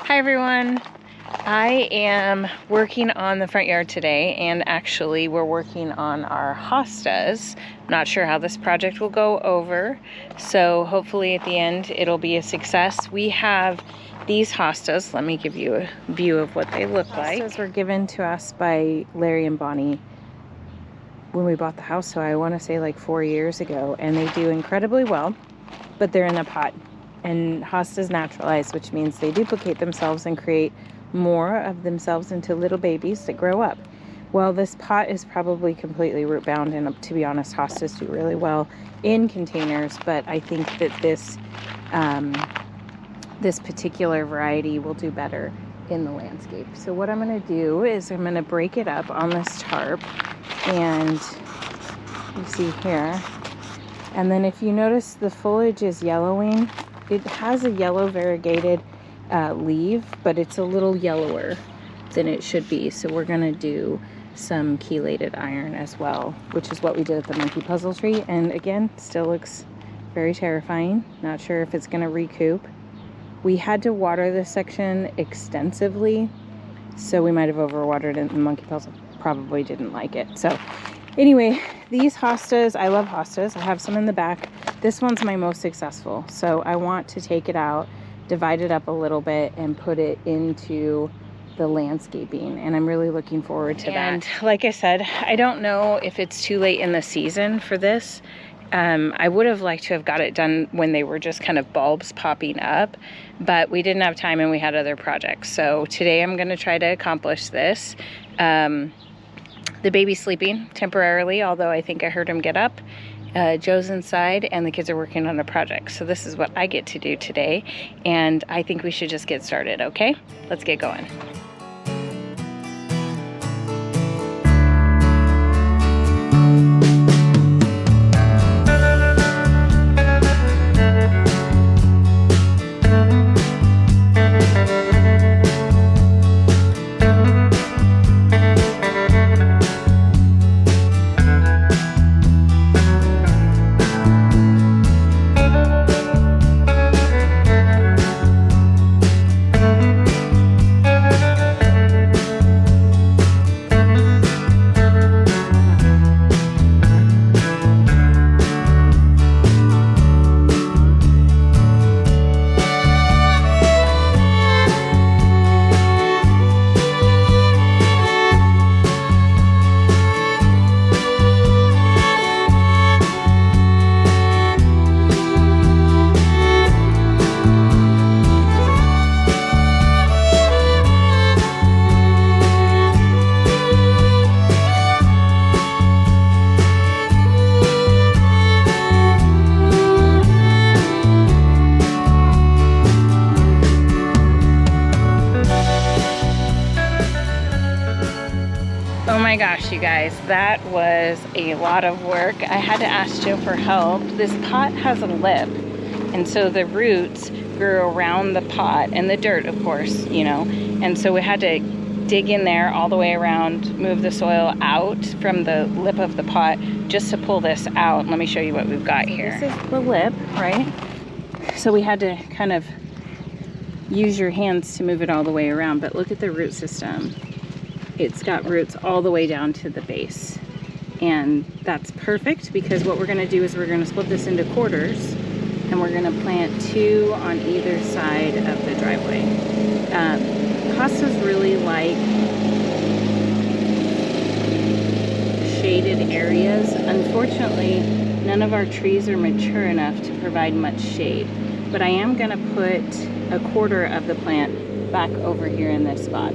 Hi everyone. I am working on the front yard today, and actually we're working on our hostas. Not sure how this project will go over, so hopefully at the end it'll be a success. We have these hostas. Let me give you a view of what they look like. Hostas were given to us by Larry and Bonnie when we bought the house, so I want to say like 4 years ago, and they do incredibly well, but they're in a pot. And hostas naturalize, which means they duplicate themselves and create more of themselves into little babies that grow up. Well, this pot is probably completely root bound, and to be honest, hostas do really well in containers, but I think that this this particular variety will do better in the landscape. So what I'm going to do is I'm going to break it up on this tarp, and you see here, and then if you notice the foliage is yellowing, it has a yellow variegated leaf, but it's a little yellower than it should be. So we're gonna do some chelated iron as well, which is what we did at the monkey puzzle tree. And again, still looks very terrifying. Not sure if it's gonna recoup. We had to water this section extensively, so we might have overwatered it, and the monkey puzzle probably didn't like it. So anyway, these hostas, I love hostas. I have some in the back. This one's my most successful. So I want to take it out, divide it up a little bit, and put it into the landscaping. And I'm really looking forward to that. And like I said, I don't know if it's too late in the season for this. I would have liked to have got it done when they were just kind of bulbs popping up, but we didn't have time and we had other projects. So today I'm going to try to accomplish this. The baby's sleeping temporarily, although I think I heard him get up. Joe's inside, and the kids are working on a project. So this is what I get to do today, and I think we should just get started, okay? Let's get going. Oh my gosh, you guys, that was a lot of work. I had to ask Joe for help. This pot has a lip, and so the roots grew around the pot, and the dirt, of course, you know, and so we had to dig in there all the way around, move the soil out from the lip of the pot just to pull this out. Let me show you what we've got here. This is the lip, right? So we had to kind of use your hands to move it all the way around, but look at the root system. It's got roots all the way down to the base, and that's perfect because what we're going to do is we're going to split this into quarters, and we're going to plant 2 on either side of the driveway. Hostas really like shaded areas. Unfortunately, none of our trees are mature enough to provide much shade, but I am going to put a quarter of the plant back over here in this spot.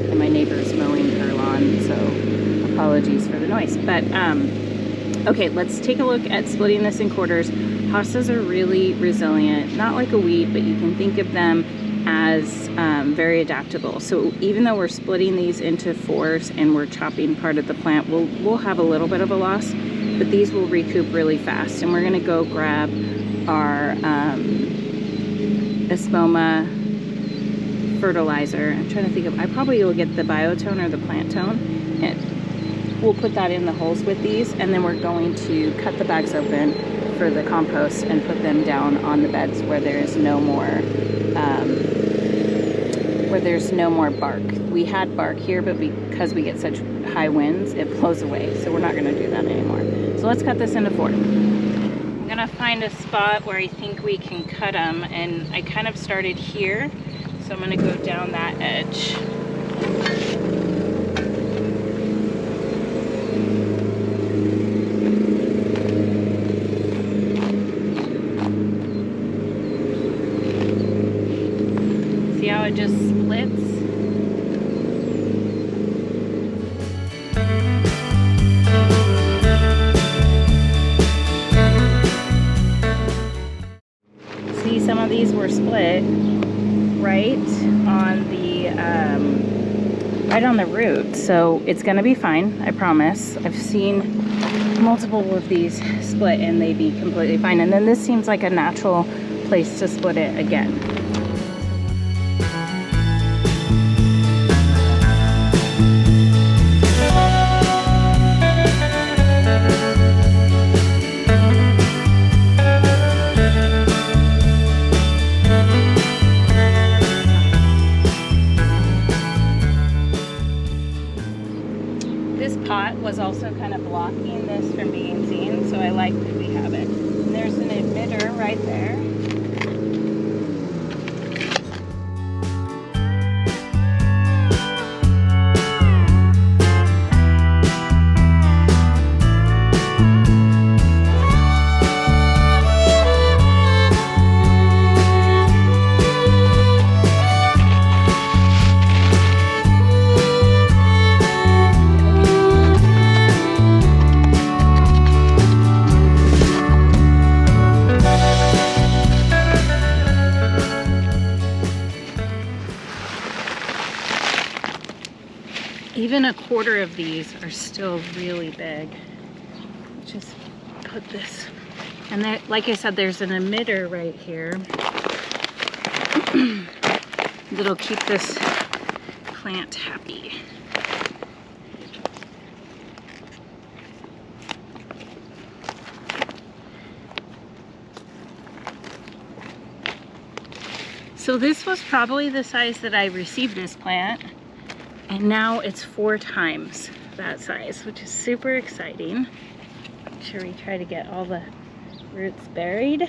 And my neighbor's mowing her lawn, so apologies for the noise. But okay, let's take a look at splitting this in quarters. Hostas are really resilient, not like a weed, but you can think of them as very adaptable. So even though we're splitting these into 4s and we're chopping part of the plant, we'll have a little bit of a loss, but these will recoup really fast. And we're gonna go grab our Espoma fertilizer. I'm trying to think of, I probably will get the biotone or the plant tone, and we'll put that in the holes with these, and then we're going to cut the bags open for the compost and put them down on the beds where there is no more where there's no more bark. We had bark here, but because we get such high winds, it blows away. So we're not gonna do that anymore. So let's cut this into 4. I'm gonna find a spot where I think we can cut them, and I kind of started here. So I'm gonna go down that edge. See how it just splits? See, some of these were split right on the root, so it's gonna be fine, I promise. I've seen multiple of these split and they'd be completely fine. And then this seems like a natural place to split it again. Was also kind of blocking this from being seen, so I like that we have it. And there's an emitter right there. Even a quarter of these are still really big. Just put this, and there, like I said, there's an emitter right here that'll keep this plant happy. So this was probably the size that I received this plant. And now it's 4 times that size, which is super exciting. Make sure we try to get all the roots buried.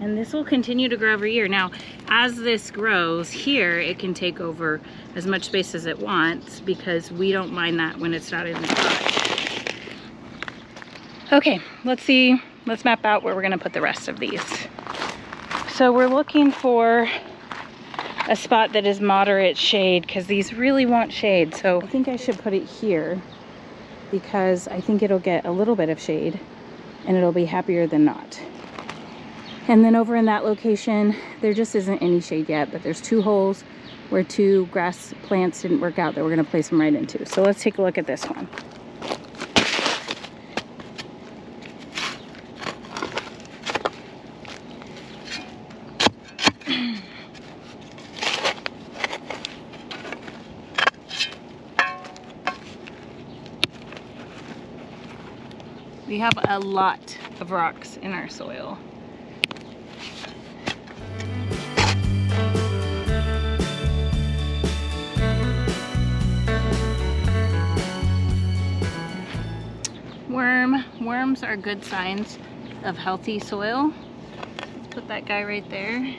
And this will continue to grow every year. Now, as this grows here, it can take over as much space as it wants because we don't mind that when it's not in the pot. Okay, let's map out where we're gonna put the rest of these. So we're looking for a spot that is moderate shade because these really want shade. So I think I should put it here because I think it'll get a little bit of shade and it'll be happier than not. And then over in that location, there just isn't any shade yet, but there's 2 holes where 2 grass plants didn't work out that we're gonna place them right into. So let's take a look at this one. We have a lot of rocks in our soil. Worms are good signs of healthy soil. Let's put that guy right there.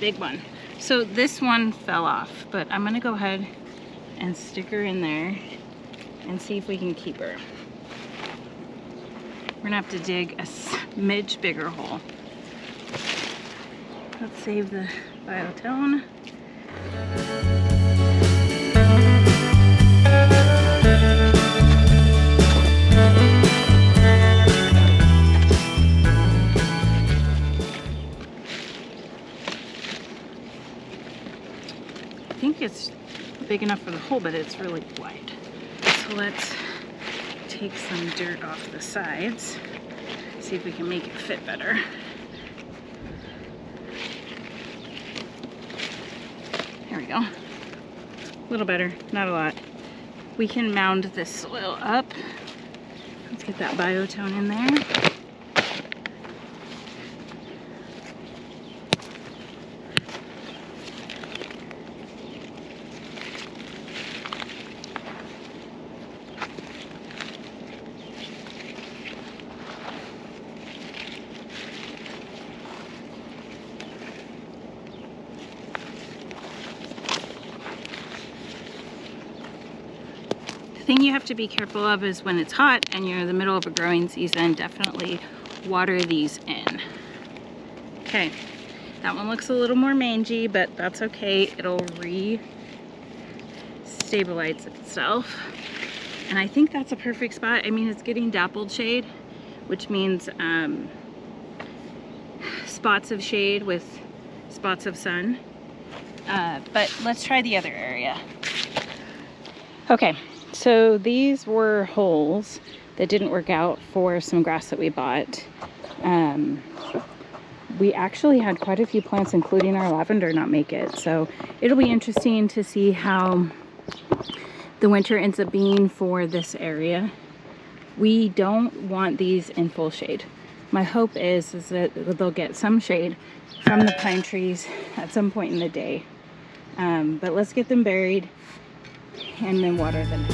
Big one. So this one fell off, but I'm gonna go ahead and stick her in there and see if we can keep her. We're gonna have to dig a smidge bigger hole. Let's save the biotone. think it's big enough for the hole, but it's really wide. So let's take some dirt off the sides, see if we can make it fit better. There we go. A little better, not a lot. We can mound this soil up. Let's get that biotone in there. The thing you have to be careful of is when it's hot and you're in the middle of a growing season, definitely water these in. Okay, that one looks a little more mangy, but that's okay. It'll re-stabilize itself. And I think that's a perfect spot. I mean, it's getting dappled shade, which means spots of shade with spots of sun. But let's try the other area. Okay. So these were holes that didn't work out for some grass that we bought. We actually had quite a few plants, including our lavender, not make it. So it'll be interesting to see how the winter ends up being for this area. We don't want these in full shade. My hope is that they'll get some shade from the pine trees at some point in the day. But let's get them buried and then water them.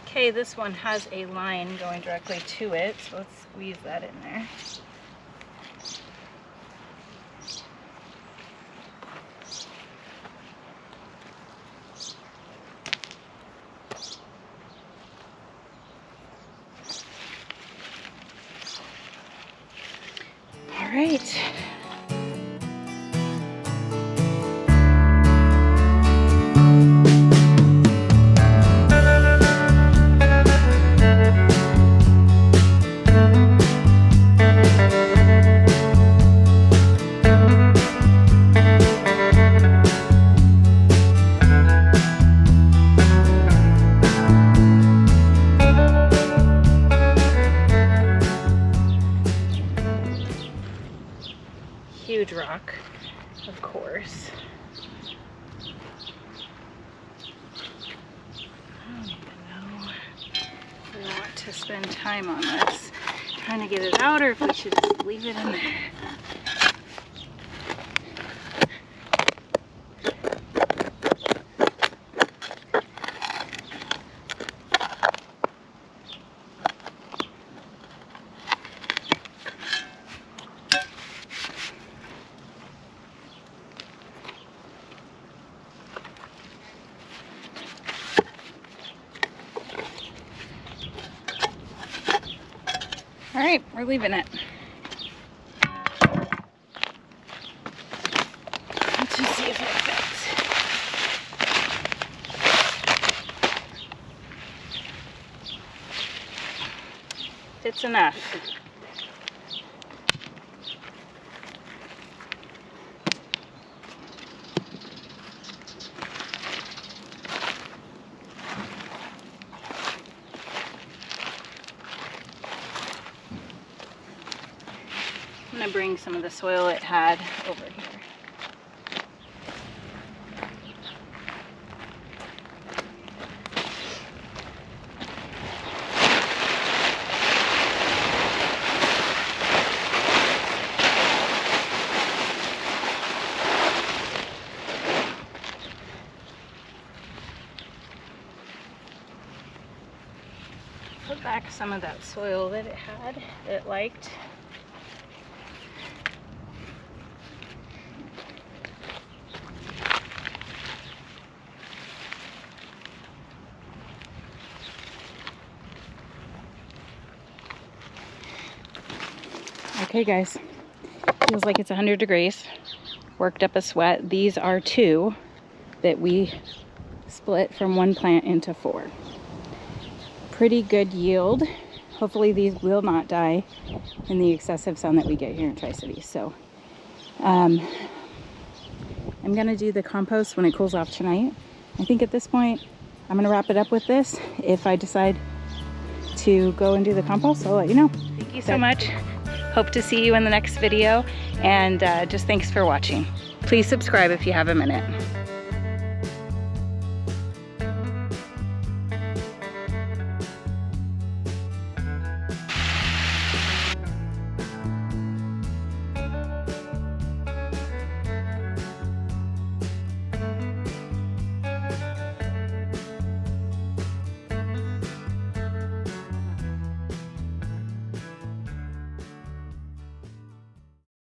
Okay, this one has a line going directly to it, so let's squeeze that in there. All right. Huge rock, of course. I don't even know if we want to spend time on this, trying to get it out, or if we should just leave it in there. All right, we're leaving it. Let's just see if it fits. Fits enough. gonna bring some of the soil it had over here. Put back some of that soil that it had, that it liked. Okay guys, feels like it's 100 degrees. Worked up a sweat. These are 2 that we split from 1 plant into 4. Pretty good yield. Hopefully these will not die in the excessive sun that we get here in Tri-Cities. So I'm gonna do the compost when it cools off tonight. I think at this point I'm gonna wrap it up with this. If I decide to go and do the compost, I'll let you know. Thank you so much. Hope to see you in the next video, and just thanks for watching. Please subscribe if you have a minute.